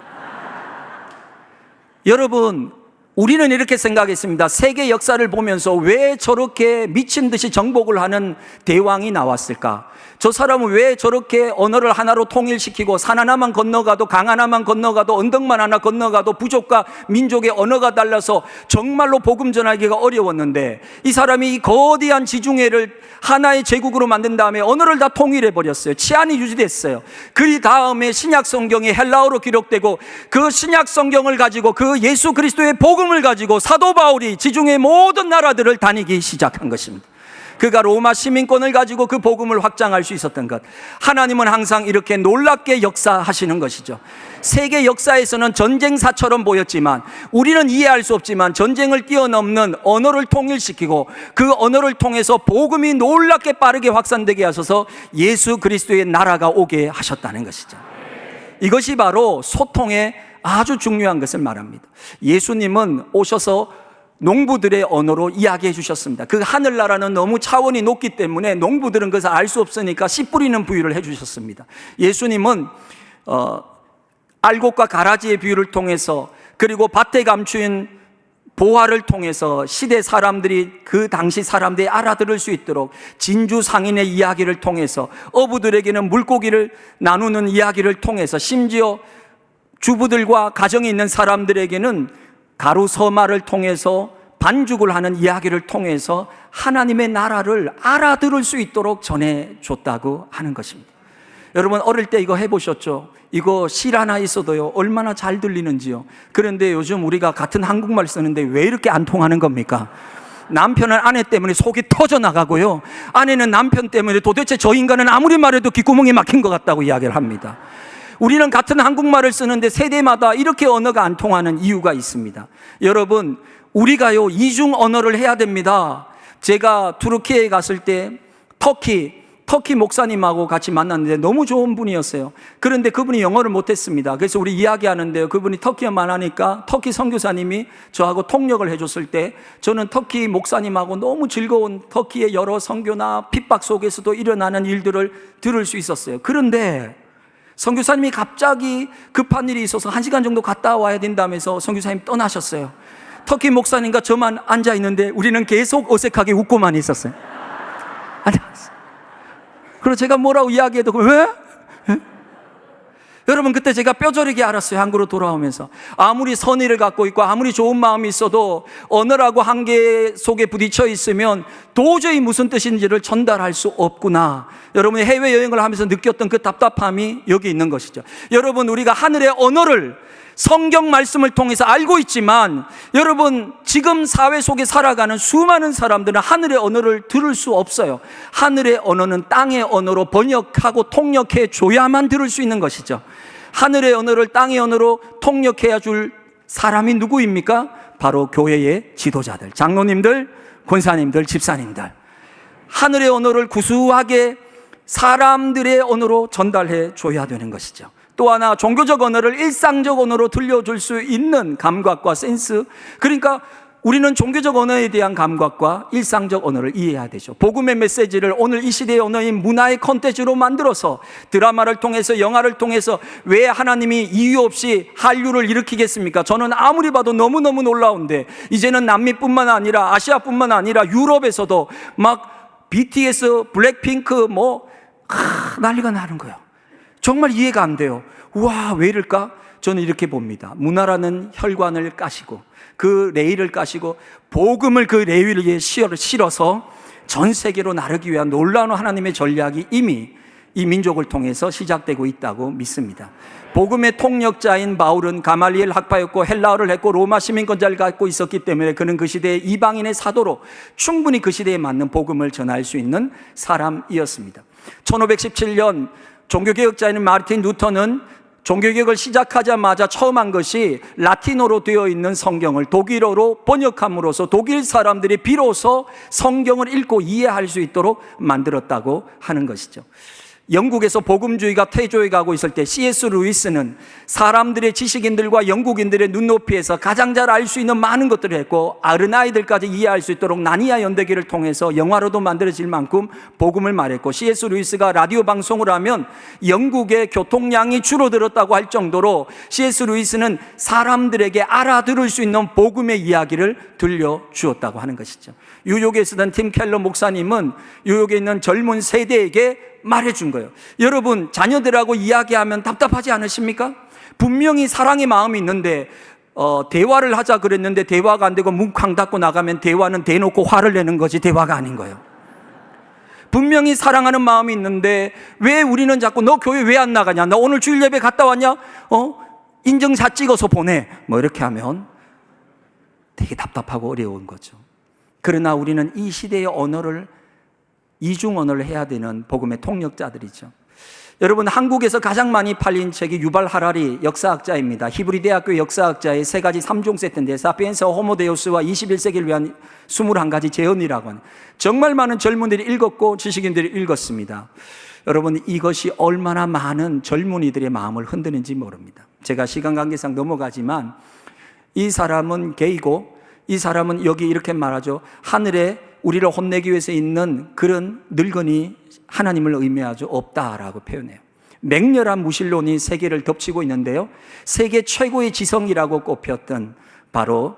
여러분, 우리는 이렇게 생각했습니다. 세계 역사를 보면서 왜 저렇게 미친 듯이 정복을 하는 대왕이 나왔을까? 저 사람은 왜 저렇게 언어를 하나로 통일시키고 산 하나만 건너가도, 강 하나만 건너가도, 언덕만 하나 건너가도 부족과 민족의 언어가 달라서 정말로 복음 전하기가 어려웠는데 이 사람이 이 거대한 지중해를 하나의 제국으로 만든 다음에 언어를 다 통일해버렸어요. 치안이 유지됐어요. 그 다음에 신약 성경이 헬라어로 기록되고 그 신약 성경을 가지고 그 예수 그리스도의 복음을 가지고 사도 바울이 지중해 모든 나라들을 다니기 시작한 것입니다. 그가 로마 시민권을 가지고 그 복음을 확장할 수 있었던 것. 하나님은 항상 이렇게 놀랍게 역사하시는 것이죠. 세계 역사에서는 전쟁사처럼 보였지만 우리는 이해할 수 없지만 전쟁을 뛰어넘는 언어를 통일시키고 그 언어를 통해서 복음이 놀랍게 빠르게 확산되게 하셔서 예수 그리스도의 나라가 오게 하셨다는 것이죠. 이것이 바로 소통의 아주 중요한 것을 말합니다. 예수님은 오셔서 농부들의 언어로 이야기해 주셨습니다. 그 하늘나라는 너무 차원이 높기 때문에 농부들은 그것을 알 수 없으니까 씨 뿌리는 비유를 해 주셨습니다. 예수님은 알곡과 가라지의 비유를 통해서, 그리고 밭에 감추인 보화를 통해서 시대 사람들이 그 당시 사람들이 알아들을 수 있도록 진주 상인의 이야기를 통해서 어부들에게는 물고기를 나누는 이야기를 통해서 심지어 주부들과 가정에 있는 사람들에게는 가루 서말을 통해서 반죽을 하는 이야기를 통해서 하나님의 나라를 알아들을 수 있도록 전해줬다고 하는 것입니다. 여러분 어릴 때 이거 해보셨죠? 이거 실 하나 있어도요 얼마나 잘 들리는지요. 그런데 요즘 우리가 같은 한국말 쓰는데 왜 이렇게 안 통하는 겁니까? 남편은 아내 때문에 속이 터져나가고요, 아내는 남편 때문에 도대체 저 인간은 아무리 말해도 귓구멍이 막힌 것 같다고 이야기를 합니다. 우리는 같은 한국말을 쓰는데 세대마다 이렇게 언어가 안 통하는 이유가 있습니다. 여러분 우리가요 이중 언어를 해야 됩니다. 제가 투르키에 갔을 때 터키 목사님하고 같이 만났는데 너무 좋은 분이었어요. 그런데 그분이 영어를 못했습니다. 그래서 우리 이야기하는데요, 그분이 터키어만 하니까 터키 선교사님이 저하고 통역을 해줬을 때 저는 터키 목사님하고 너무 즐거운 터키의 여러 선교나 핍박 속에서도 일어나는 일들을 들을 수 있었어요. 그런데 선교사님이 갑자기 급한 일이 있어서 1시간 정도 갔다 와야 된다면서 선교사님 떠나셨어요. 터키 목사님과 저만 앉아 있는데 우리는 계속 어색하게 웃고만 있었어요. 앉았어요. 그리고 제가 뭐라고 이야기해도 왜? 여러분 그때 제가 뼈저리게 알았어요. 한국으로 돌아오면서 아무리 선의를 갖고 있고 아무리 좋은 마음이 있어도 언어라고 한계 속에 부딪혀 있으면 도저히 무슨 뜻인지를 전달할 수 없구나. 여러분이 해외여행을 하면서 느꼈던 그 답답함이 여기 있는 것이죠. 여러분 우리가 하늘의 언어를 성경 말씀을 통해서 알고 있지만 여러분 지금 사회 속에 살아가는 수많은 사람들은 하늘의 언어를 들을 수 없어요. 하늘의 언어는 땅의 언어로 번역하고 통역해 줘야만 들을 수 있는 것이죠. 하늘의 언어를 땅의 언어로 통역해야 줄 사람이 누구입니까? 바로 교회의 지도자들, 장로님들, 권사님들, 집사님들. 하늘의 언어를 구수하게 사람들의 언어로 전달해 줘야 되는 것이죠. 또 하나 종교적 언어를 일상적 언어로 들려줄 수 있는 감각과 센스. 그러니까 우리는 종교적 언어에 대한 감각과 일상적 언어를 이해해야 되죠. 복음의 메시지를 오늘 이 시대의 언어인 문화의 콘텐츠로 만들어서 드라마를 통해서 영화를 통해서 왜 하나님이 이유 없이 한류를 일으키겠습니까? 저는 아무리 봐도 너무너무 놀라운데 이제는 남미뿐만 아니라 아시아뿐만 아니라 유럽에서도 막 BTS, 블랙핑크 난리가 나는 거예요. 정말 이해가 안 돼요. 와, 왜 이럴까? 저는 이렇게 봅니다. 문화라는 혈관을 까시고 그 레일을 까시고 복음을 그 레일 위에 실어서 전 세계로 나르기 위한 놀라운 하나님의 전략이 이미 이 민족을 통해서 시작되고 있다고 믿습니다. 복음의 통역자인 바울은 가말리엘 학파였고 헬라어를 했고 로마 시민권자를 갖고 있었기 때문에 그는 그 시대의 이방인의 사도로 충분히 그 시대에 맞는 복음을 전할 수 있는 사람이었습니다. 1517년 종교개혁자인 마르틴 루터는 종교개혁을 시작하자마자 처음 한 것이 라틴어로 되어 있는 성경을 독일어로 번역함으로써 독일 사람들이 비로소 성경을 읽고 이해할 수 있도록 만들었다고 하는 것이죠. 영국에서 복음주의가 퇴조해 가고 있을 때 C.S. 루이스는 사람들의 지식인들과 영국인들의 눈높이에서 가장 잘 알 수 있는 많은 것들을 했고 어린아이들까지 이해할 수 있도록 나니아 연대기를 통해서 영화로도 만들어질 만큼 복음을 말했고 C.S. 루이스가 라디오 방송을 하면 영국의 교통량이 줄어들었다고 할 정도로 C.S. 루이스는 사람들에게 알아들을 수 있는 복음의 이야기를 들려주었다고 하는 것이죠. 뉴욕에 쓰던 팀 켈러 목사님은 뉴욕에 있는 젊은 세대에게 말해준 거예요. 여러분 자녀들하고 이야기하면 답답하지 않으십니까? 분명히 사랑의 마음이 있는데 대화를 하자 그랬는데 대화가 안 되고 뭉쾅 닫고 나가면 대화는 대놓고 화를 내는 거지 대화가 아닌 거예요. 분명히 사랑하는 마음이 있는데 왜 우리는 자꾸 너 교회 왜 안 나가냐? 너 오늘 주일 예배 갔다 왔냐? 인증샷 찍어서 보내. 이렇게 하면 되게 답답하고 어려운 거죠. 그러나 우리는 이 시대의 언어를 이중 언어를 해야 되는 복음의 통역자들이죠. 여러분 한국에서 가장 많이 팔린 책이 유발 하라리 역사학자입니다. 히브리 대학교 역사학자의 3가지 3종 세트인데 사피엔스 호모데우스와 21세기를 위한 21가지 재현이라고 하는 정말 많은 젊은이들이 읽었고 지식인들이 읽었습니다. 여러분 이것이 얼마나 많은 젊은이들의 마음을 흔드는지 모릅니다. 제가 시간 관계상 넘어가지만 이 사람은 게이고 이 사람은 여기 이렇게 말하죠. 하늘에 우리를 혼내기 위해서 있는 그런 늙은이 하나님을 의미하죠. 없다라고 표현해요. 맹렬한 무신론이 세계를 덮치고 있는데요. 세계 최고의 지성이라고 꼽혔던 바로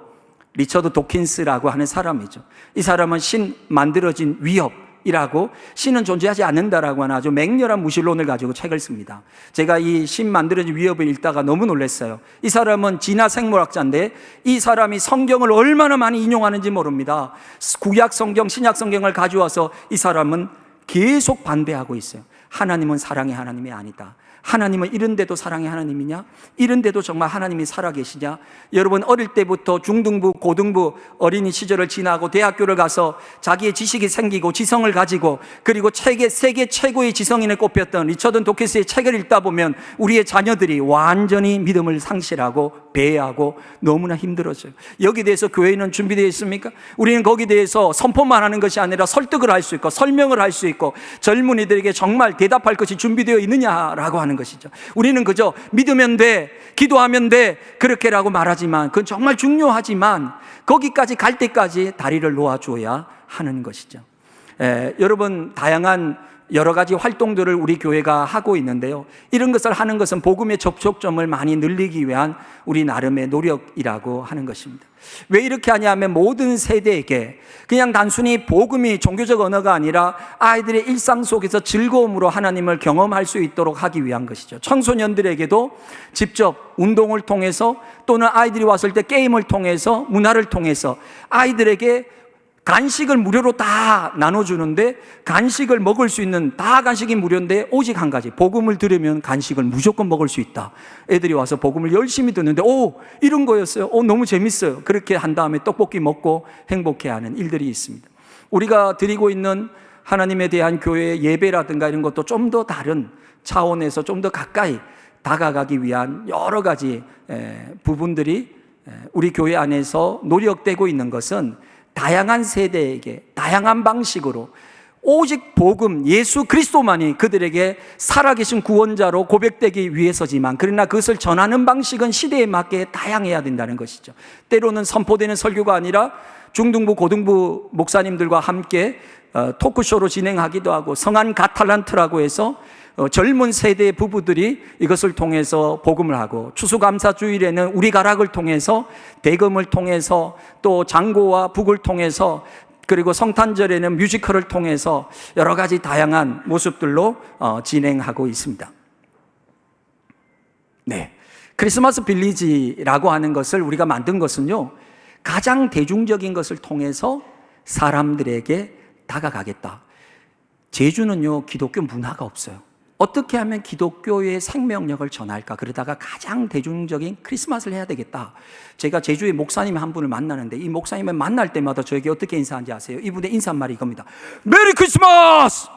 리처드 도킨스라고 하는 사람이죠. 이 사람은 신 만들어진 위협이라고, 신은 존재하지 않는다라고 하는 아주 맹렬한 무신론을 가지고 책을 씁니다. 제가 이 신 만들어진 위협을 읽다가 너무 놀랐어요. 이 사람은 진화 생물학자인데 이 사람이 성경을 얼마나 많이 인용하는지 모릅니다. 구약 성경, 신약 성경을 가져와서 이 사람은 계속 반대하고 있어요. 하나님은 사랑의 하나님이 아니다. 하나님은 이런데도 사랑의 하나님이냐? 이런데도 정말 하나님이 살아계시냐? 여러분, 어릴 때부터 중등부, 고등부, 어린이 시절을 지나고 대학교를 가서 자기의 지식이 생기고 지성을 가지고, 그리고 세계 최고의 지성인에 꼽혔던 리처드 도킨스의 책을 읽다 보면 우리의 자녀들이 완전히 믿음을 상실하고 배회하고 너무나 힘들어져요. 여기에 대해서 교회는 준비되어 있습니까? 우리는 거기에 대해서 선포만 하는 것이 아니라 설득을 할 수 있고 설명을 할 수 있고 젊은이들에게 정말 대답할 것이 준비되어 있느냐라고 하는 것이죠. 우리는 그저 믿으면 돼, 기도하면 돼, 그렇게라고 말하지만 그건 정말 중요하지만 거기까지 갈 때까지 다리를 놓아줘야 하는 것이죠. 여러분, 다양한 여러 가지 활동들을 우리 교회가 하고 있는데요, 이런 것을 하는 것은 복음의 접촉점을 많이 늘리기 위한 우리 나름의 노력이라고 하는 것입니다. 왜 이렇게 하냐면 모든 세대에게 그냥 단순히 복음이 종교적 언어가 아니라 아이들의 일상 속에서 즐거움으로 하나님을 경험할 수 있도록 하기 위한 것이죠. 청소년들에게도 직접 운동을 통해서 또는 아이들이 왔을 때 게임을 통해서, 문화를 통해서 아이들에게 간식을 무료로 다 나눠주는데, 간식을 먹을 수 있는, 다 간식이 무료인데 오직 한 가지, 복음을 들으면 간식을 무조건 먹을 수 있다. 애들이 와서 복음을 열심히 듣는데 이런 거였어요. 너무 재밌어요. 그렇게 한 다음에 떡볶이 먹고 행복해하는 일들이 있습니다. 우리가 드리고 있는 하나님에 대한 교회의 예배라든가 이런 것도 좀 더 다른 차원에서 좀 더 가까이 다가가기 위한 여러 가지 부분들이 우리 교회 안에서 노력되고 있는 것은 다양한 세대에게 다양한 방식으로 오직 복음, 예수 그리스도만이 그들에게 살아계신 구원자로 고백되기 위해서지만, 그러나 그것을 전하는 방식은 시대에 맞게 다양해야 된다는 것이죠. 때로는 선포되는 설교가 아니라 중등부, 고등부 목사님들과 함께 토크쇼로 진행하기도 하고, 성한 가탈란트라고 해서 젊은 세대의 부부들이 이것을 통해서 복음을 하고, 추수감사주일에는 우리 가락을 통해서, 대금을 통해서, 또 장고와 북을 통해서, 그리고 성탄절에는 뮤지컬을 통해서 여러 가지 다양한 모습들로 진행하고 있습니다. 네, 크리스마스 빌리지라고 하는 것을 우리가 만든 것은요, 가장 대중적인 것을 통해서 사람들에게 다가가겠다. 제주는요, 기독교 문화가 없어요. 어떻게 하면 기독교의 생명력을 전할까? 그러다가 가장 대중적인 크리스마스를 해야 되겠다. 제가 제주의 목사님 한 분을 만나는데, 이 목사님을 만날 때마다 저에게 어떻게 인사하는지 아세요? 이분의 인사말이 이겁니다. 메리 크리스마스!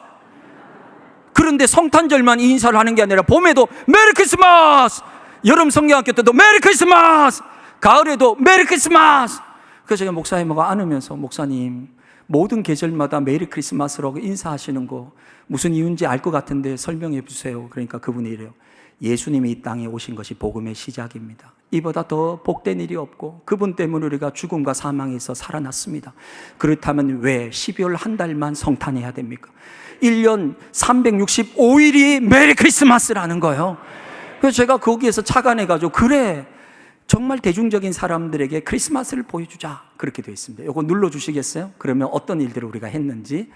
그런데 성탄절만 이 인사를 하는 게 아니라 봄에도 메리 크리스마스! 여름 성경학교 때도 메리 크리스마스! 가을에도 메리 크리스마스! 그래서 제가 목사님하고 안으면서, 목사님, 모든 계절마다 메리 크리스마스라고 인사하시는 거 무슨 이유인지 알 것 같은데 설명해 주세요. 그러니까 그분이 이래요. 예수님이 이 땅에 오신 것이 복음의 시작입니다. 이보다 더 복된 일이 없고 그분 때문에 우리가 죽음과 사망에서 살아났습니다. 그렇다면 왜 12월 한 달만 성탄해야 됩니까? 1년 365일이 메리 크리스마스라는 거예요. 그래서 제가 거기에서 착안해가지고, 그래, 정말 대중적인 사람들에게 크리스마스를 보여주자, 그렇게 되어 있습니다. 이거 눌러주시겠어요? 그러면 어떤 일들을 우리가 했는지.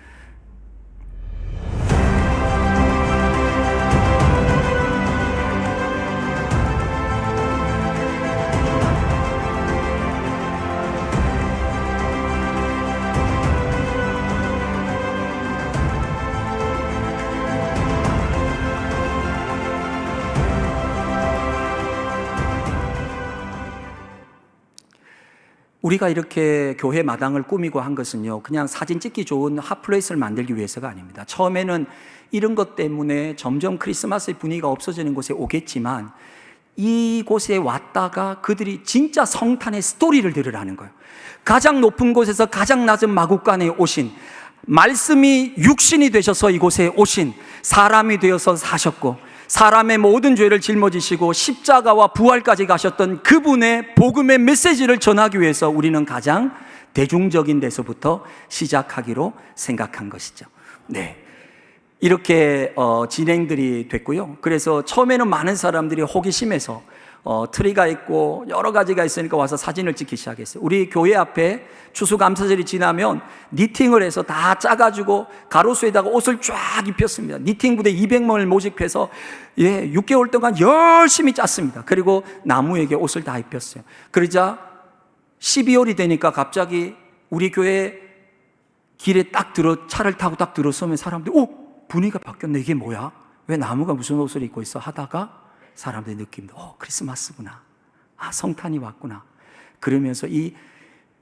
우리가 이렇게 교회 마당을 꾸미고 한 것은요, 그냥 사진 찍기 좋은 핫플레이스를 만들기 위해서가 아닙니다. 처음에는 이런 것 때문에 점점 크리스마스의 분위기가 없어지는 곳에 오겠지만, 이곳에 왔다가 그들이 진짜 성탄의 스토리를 들으라는 거예요. 가장 높은 곳에서 가장 낮은 마국간에 오신, 말씀이 육신이 되셔서 이곳에 오신, 사람이 되어서 사셨고 사람의 모든 죄를 짊어지시고 십자가와 부활까지 가셨던 그분의 복음의 메시지를 전하기 위해서 우리는 가장 대중적인 데서부터 시작하기로 생각한 것이죠. 네, 이렇게 진행들이 됐고요. 그래서 처음에는 많은 사람들이 호기심에서 트리가 있고 여러 가지가 있으니까 와서 사진을 찍기 시작했어요. 우리 교회 앞에 추수감사절이 지나면 니팅을 해서 다 짜가지고 가로수에다가 옷을 쫙 입혔습니다. 니팅 부대 200명을 모집해서 6개월 동안 열심히 짰습니다. 그리고 나무에게 옷을 다 입혔어요. 그러자 12월이 되니까 갑자기 우리 교회 길에 차를 타고 딱 들어서면 사람들이 분위기가 바뀌었네. 이게 뭐야? 왜 나무가 무슨 옷을 입고 있어? 하다가 사람들이 느낍니다. 크리스마스구나. 성탄이 왔구나. 그러면서 이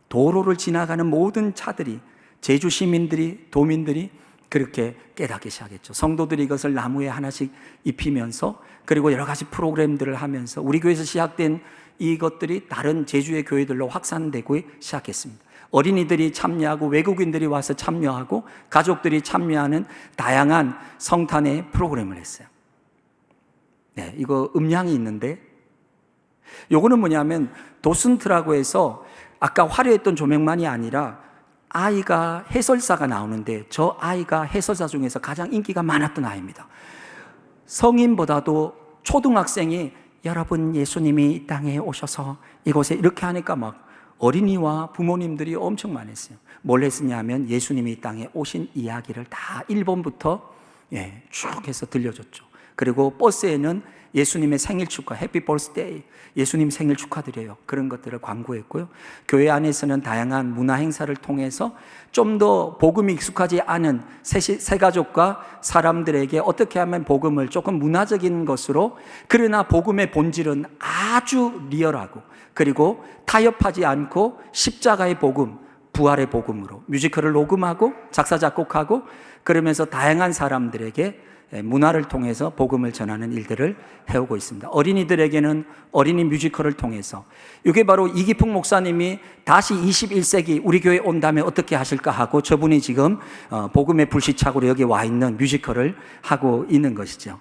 도로를 지나가는 모든 차들이, 제주 시민들이, 도민들이 그렇게 깨닫기 시작했죠. 성도들이 이것을 나무에 하나씩 입히면서, 그리고 여러 가지 프로그램들을 하면서 우리 교회에서 시작된 이것들이 다른 제주의 교회들로 확산되고 시작했습니다. 어린이들이 참여하고 외국인들이 와서 참여하고 가족들이 참여하는 다양한 성탄의 프로그램을 했어요. 네, 이거 음량이 있는데, 요거는 뭐냐면 도슨트라고 해서 아까 화려했던 조명만이 아니라 아이가 해설사가 나오는데, 저 아이가 해설사 중에서 가장 인기가 많았던 아이입니다. 성인보다도 초등학생이 여러분, 예수님이 이 땅에 오셔서 이곳에 이렇게 하니까 막 어린이와 부모님들이 엄청 많았어요. 뭘 했으냐면 예수님이 이 땅에 오신 이야기를 다 1번부터 쭉 해서 들려줬죠. 그리고 버스에는 예수님의 생일 축하, 해피 버스데이, 예수님 생일 축하드려요, 그런 것들을 광고했고요. 교회 안에서는 다양한 문화 행사를 통해서 좀 더 복음이 익숙하지 않은 새 가족과 사람들에게 어떻게 하면 복음을 조금 문화적인 것으로, 그러나 복음의 본질은 아주 리얼하고 그리고 타협하지 않고 십자가의 복음, 부활의 복음으로 뮤지컬을 녹음하고 작사 작곡하고, 그러면서 다양한 사람들에게 문화를 통해서 복음을 전하는 일들을 해오고 있습니다. 어린이들에게는 어린이 뮤지컬을 통해서, 이게 바로 이기풍 목사님이 다시 21세기 우리 교회에 온다면 어떻게 하실까 하고, 저분이 지금 복음의 불시착으로 여기 와 있는 뮤지컬을 하고 있는 것이죠.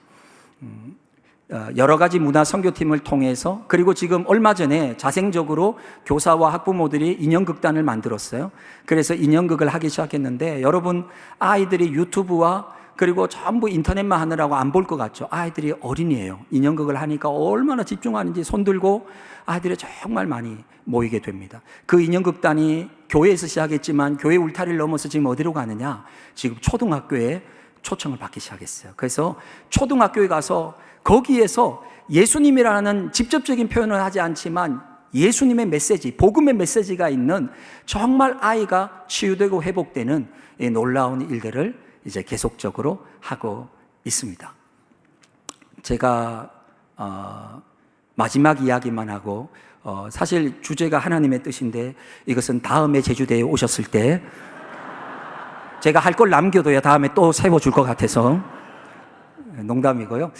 여러 가지 문화 선교팀을 통해서, 그리고 지금 얼마 전에 자생적으로 교사와 학부모들이 인형극단을 만들었어요. 그래서 인형극을 하기 시작했는데, 여러분, 아이들이 유튜브와 그리고 전부 인터넷만 하느라고 안 볼 것 같죠. 아이들이 어린이에요. 인형극을 하니까 얼마나 집중하는지 손 들고 아이들이 정말 많이 모이게 됩니다. 그 인형극단이 교회에서 시작했지만 교회 울타리를 넘어서 지금 어디로 가느냐? 지금 초등학교에 초청을 받기 시작했어요. 그래서 초등학교에 가서 거기에서 예수님이라는 직접적인 표현을 하지 않지만 예수님의 메시지, 복음의 메시지가 있는, 정말 아이가 치유되고 회복되는 이 놀라운 일들을 이제 계속적으로 하고 있습니다. 제가 마지막 이야기만 하고, 사실 주제가 하나님의 뜻인데 이것은 다음에 제주대에 오셨을 때 제가 할 걸 남겨둬야 다음에 또 세워줄 것 같아서 농담이고요.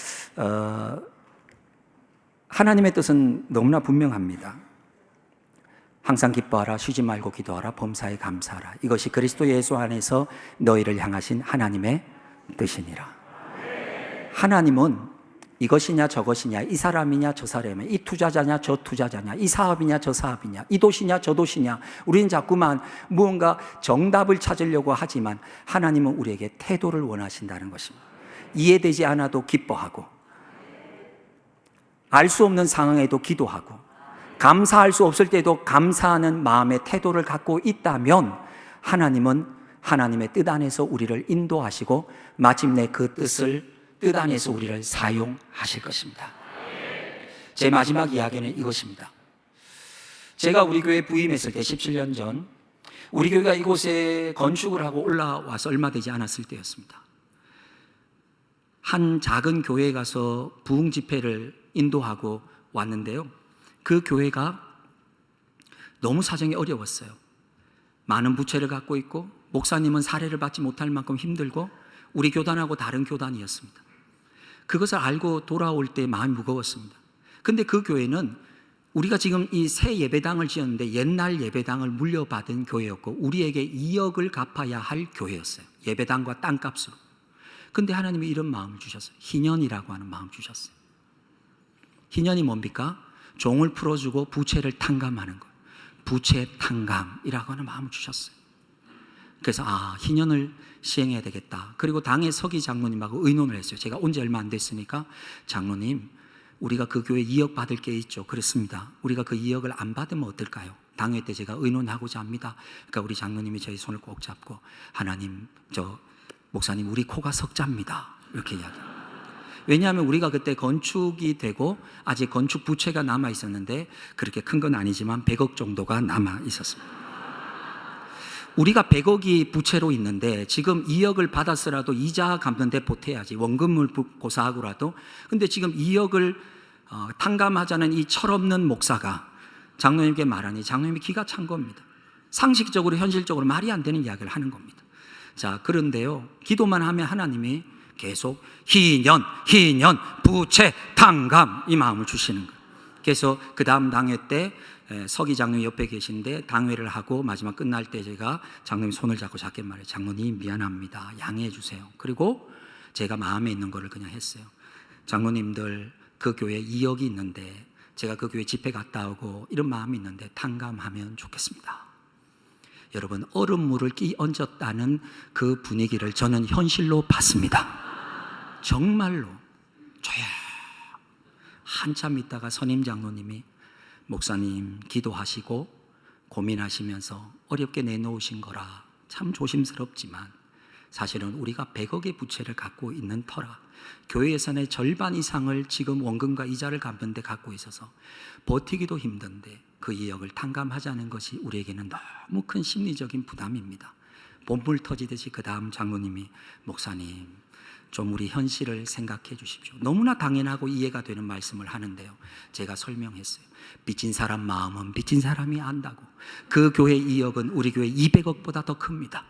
하나님의 뜻은 너무나 분명합니다. 항상 기뻐하라, 쉬지 말고 기도하라, 범사에 감사하라. 이것이 그리스도 예수 안에서 너희를 향하신 하나님의 뜻이니라. 하나님은 이것이냐 저것이냐, 이 사람이냐 저 사람이냐, 이 투자자냐 저 투자자냐, 이 사업이냐 저 사업이냐, 이 도시냐 저 도시냐, 우리는 자꾸만 무언가 정답을 찾으려고 하지만 하나님은 우리에게 태도를 원하신다는 것입니다. 이해되지 않아도 기뻐하고, 알 수 없는 상황에도 기도하고, 감사할 수 없을 때도 감사하는 마음의 태도를 갖고 있다면 하나님은 하나님의 뜻 안에서 우리를 인도하시고 마침내 그 뜻 안에서 우리를 사용하실 것입니다. 제 마지막 이야기는 이것입니다. 제가 우리 교회 부임했을 때 17년 전, 우리 교회가 이곳에 건축을 하고 올라와서 얼마 되지 않았을 때였습니다. 한 작은 교회에 가서 부흥 집회를 인도하고 왔는데요, 그 교회가 너무 사정이 어려웠어요. 많은 부채를 갖고 있고, 목사님은 사례를 받지 못할 만큼 힘들고, 우리 교단하고 다른 교단이었습니다. 그것을 알고 돌아올 때 마음이 무거웠습니다. 근데 그 교회는 우리가 지금 이 새 예배당을 지었는데 옛날 예배당을 물려받은 교회였고, 우리에게 2억을 갚아야 할 교회였어요. 예배당과 땅값으로. 근데 하나님이 이런 마음을 주셨어요. 희년이라고 하는 마음을 주셨어요. 희년이 뭡니까? 종을 풀어주고 부채를 탕감하는 것, 부채 탕감이라고 하는 마음을 주셨어요. 그래서 희년을 시행해야 되겠다. 그리고 당의 서기 장로님하고 의논을 했어요. 제가 온 지 얼마 안 됐으니까, 장로님, 우리가 그 교회 2억 받을 게 있죠. 그렇습니다. 우리가 그 2억을 안 받으면 어떨까요? 당회 때 제가 의논하고자 합니다. 그러니까 우리 장로님이 저희 손을 꼭 잡고 하나님, 목사님 우리 코가 석자입니다. 이렇게 이야기합니다. 왜냐하면 우리가 그때 건축이 되고 아직 건축 부채가 남아 있었는데 그렇게 큰 건 아니지만 100억 정도가 남아 있었습니다. 우리가 100억이 부채로 있는데 지금 2억을 받았으라도 이자 갚는데 보태야지, 원금을 고사하고라도. 근데 지금 2억을 탕감하자는 이 철없는 목사가 장로님께 말하니 장로님이 기가 찬 겁니다. 상식적으로 현실적으로 말이 안 되는 이야기를 하는 겁니다. 자, 그런데요, 기도만 하면 하나님이 계속 희년, 부채, 탕감 이 마음을 주시는 거예요. 그래서 그 다음 당회 때 서기 장로님 옆에 계신데 당회를 하고 마지막 끝날 때 제가 장로님 손을 잡고 작게 말해요. 장로님 미안합니다. 양해해 주세요. 그리고 제가 마음에 있는 거를 그냥 했어요. 장로님들 그 교회에 2억이 있는데 제가 그 교회 집회 갔다 오고 이런 마음이 있는데 탕감하면 좋겠습니다. 여러분, 얼음물을 끼얹었다는 그 분위기를 저는 현실로 봤습니다. 정말로 한참 있다가 선임 장로님이 목사님 기도하시고 고민하시면서 어렵게 내놓으신 거라 참 조심스럽지만 사실은 우리가 100억의 부채를 갖고 있는 터라 교회 예산의 절반 이상을 지금 원금과 이자를 갚는데 갖고 있어서 버티기도 힘든데 그 2억을 탕감하자는 것이 우리에게는 너무 큰 심리적인 부담입니다. 본물 터지듯이 그 다음 장로님이 목사님 좀 우리 현실을 생각해 주십시오. 너무나 당연하고 이해가 되는 말씀을 하는데요, 제가 설명했어요. 빚진 사람 마음은 빚진 사람이 안다고. 그 교회 2억은 우리 교회 200억보다 더 큽니다.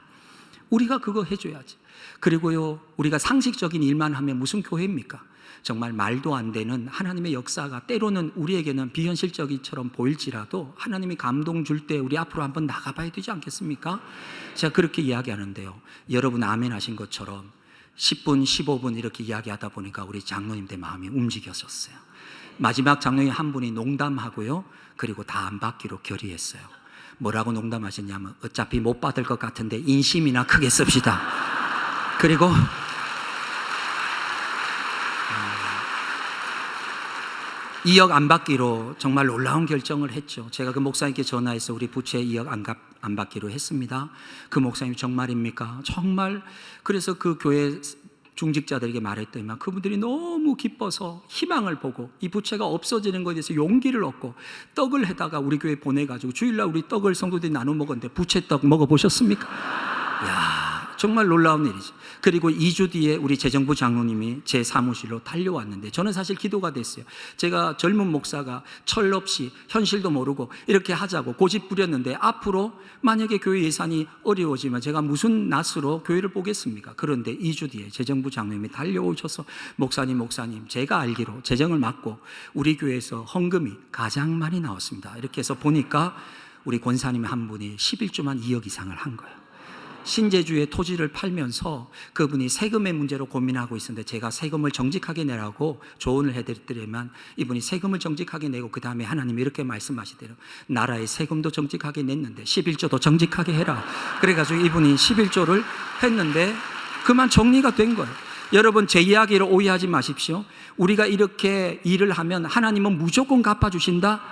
우리가 그거 해줘야지. 그리고요, 우리가 상식적인 일만 하면 무슨 교회입니까? 정말 말도 안 되는 하나님의 역사가 때로는 우리에게는 비현실적이처럼 보일지라도 하나님이 감동 줄 때 우리 앞으로 한번 나가봐야 되지 않겠습니까? 제가 그렇게 이야기하는데요, 여러분 아멘 하신 것처럼 10분, 15분 이렇게 이야기하다 보니까 우리 장로님들 마음이 움직였었어요. 마지막 장로님 한 분이 농담하고요, 그리고 다 안 받기로 결의했어요. 뭐라고 농담하셨냐면 어차피 못 받을 것 같은데 인심이나 크게 씁시다. 그리고 2억 안 받기로 정말 놀라운 결정을 했죠. 제가 그 목사님께 전화해서 우리 부채 2억 안 받기로 했습니다. 그 목사님 정말입니까? 정말. 그래서 그 교회 중직자들에게 말했더니만 그분들이 너무 기뻐서 희망을 보고 이 부채가 없어지는 것에 대해서 용기를 얻고 떡을 해다가 우리 교회에 보내가지고 주일날 우리 떡을 성도들이 나눠 먹었는데 부채떡 먹어보셨습니까? 이야, 정말 놀라운 일이죠. 그리고 2주 뒤에 우리 재정부 장로님이 제 사무실로 달려왔는데 저는 사실 기도가 됐어요. 제가 젊은 목사가 철없이 현실도 모르고 이렇게 하자고 고집 부렸는데 앞으로 만약에 교회 예산이 어려워지면 제가 무슨 낯으로 교회를 보겠습니까? 그런데 2주 뒤에 재정부 장로님이 달려오셔서 목사님 제가 알기로 재정을 맡고 우리 교회에서 헌금이 가장 많이 나왔습니다. 이렇게 해서 보니까 우리 권사님 한 분이 11조만 2억 이상을 한 거예요. 신제주의 토지를 팔면서 그분이 세금의 문제로 고민하고 있었는데 제가 세금을 정직하게 내라고 조언을 해드렸더니만 이분이 세금을 정직하게 내고 그 다음에 하나님이 이렇게 말씀하시대요. 나라의 세금도 정직하게 냈는데 11조도 정직하게 해라. 그래가지고 이분이 11조를 했는데 그만 정리가 된 거예요. 여러분 제 이야기를 오해하지 마십시오. 우리가 이렇게 일을 하면 하나님은 무조건 갚아주신다?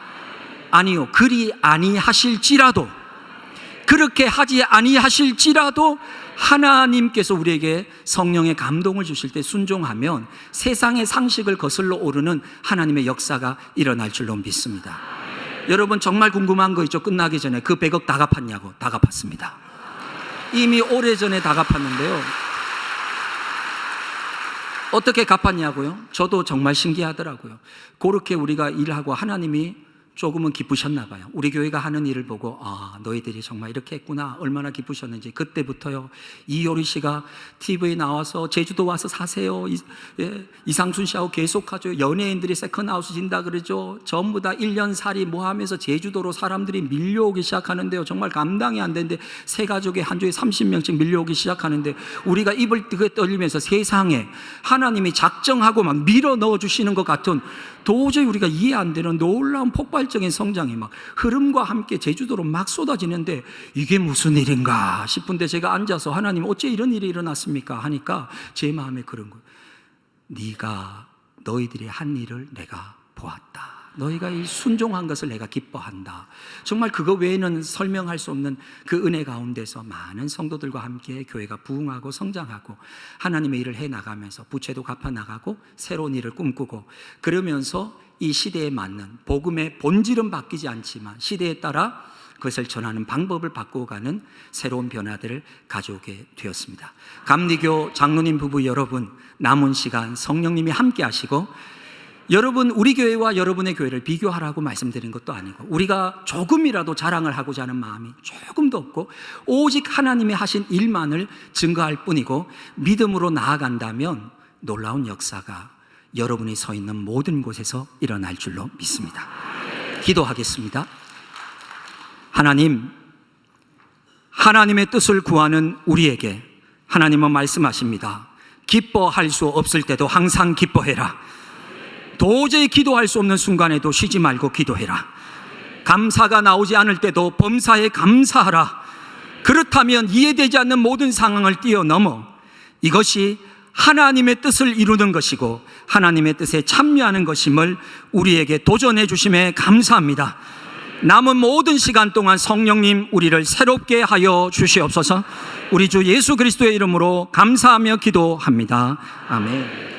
아니요. 그리 아니하실지라도, 그렇게 하지 아니하실지라도 하나님께서 우리에게 성령의 감동을 주실 때 순종하면 세상의 상식을 거슬러 오르는 하나님의 역사가 일어날 줄로 믿습니다. 여러분 정말 궁금한 거 있죠? 끝나기 전에 그 100억 다 갚았냐고. 다 갚았습니다. 이미 오래전에 다 갚았는데요, 어떻게 갚았냐고요? 저도 정말 신기하더라고요. 그렇게 우리가 일하고 하나님이 조금은 기쁘셨나 봐요. 우리 교회가 하는 일을 보고 너희들이 정말 이렇게 했구나, 얼마나 기쁘셨는지. 그때부터요, 이효리 씨가 TV에 나와서 제주도 와서 사세요, 이상순 씨하고 계속하죠. 연예인들이 세컨하우스 진다 그러죠. 전부 다 1년 살이 뭐 하면서 제주도로 사람들이 밀려오기 시작하는데요, 정말 감당이 안 되는데 세 가족에 한 주에 30명씩 밀려오기 시작하는데 우리가 입을 떨리면서 세상에 하나님이 작정하고 막 밀어 넣어주시는 것 같은 도저히 우리가 이해 안 되는 놀라운 폭발적인 성장이 막 흐름과 함께 제주도로 막 쏟아지는데 이게 무슨 일인가 싶은데 제가 앉아서 하나님 어째 이런 일이 일어났습니까 하니까 제 마음에 그런 거예요. 네가 너희들이 한 일을 내가 보았다. 너희가 이 순종한 것을 내가 기뻐한다. 정말 그거 외에는 설명할 수 없는 그 은혜 가운데서 많은 성도들과 함께 교회가 부흥하고 성장하고 하나님의 일을 해나가면서 부채도 갚아나가고 새로운 일을 꿈꾸고, 그러면서 이 시대에 맞는 복음의 본질은 바뀌지 않지만 시대에 따라 그것을 전하는 방법을 바꾸어가는 새로운 변화들을 가져오게 되었습니다. 감리교 장로님 부부 여러분, 남은 시간 성령님이 함께 하시고, 여러분, 우리 교회와 여러분의 교회를 비교하라고 말씀드린 것도 아니고, 우리가 조금이라도 자랑을 하고자 하는 마음이 조금도 없고, 오직 하나님이 하신 일만을 증거할 뿐이고, 믿음으로 나아간다면 놀라운 역사가 여러분이 서 있는 모든 곳에서 일어날 줄로 믿습니다. 기도하겠습니다. 하나님, 하나님의 뜻을 구하는 우리에게 하나님은 말씀하십니다. 기뻐할 수 없을 때도 항상 기뻐해라. 도저히 기도할 수 없는 순간에도 쉬지 말고 기도해라. 감사가 나오지 않을 때도 범사에 감사하라. 그렇다면 이해되지 않는 모든 상황을 뛰어넘어 이것이 하나님의 뜻을 이루는 것이고 하나님의 뜻에 참여하는 것임을 우리에게 도전해 주심에 감사합니다. 남은 모든 시간 동안 성령님 우리를 새롭게 하여 주시옵소서. 우리 주 예수 그리스도의 이름으로 감사하며 기도합니다. 아멘.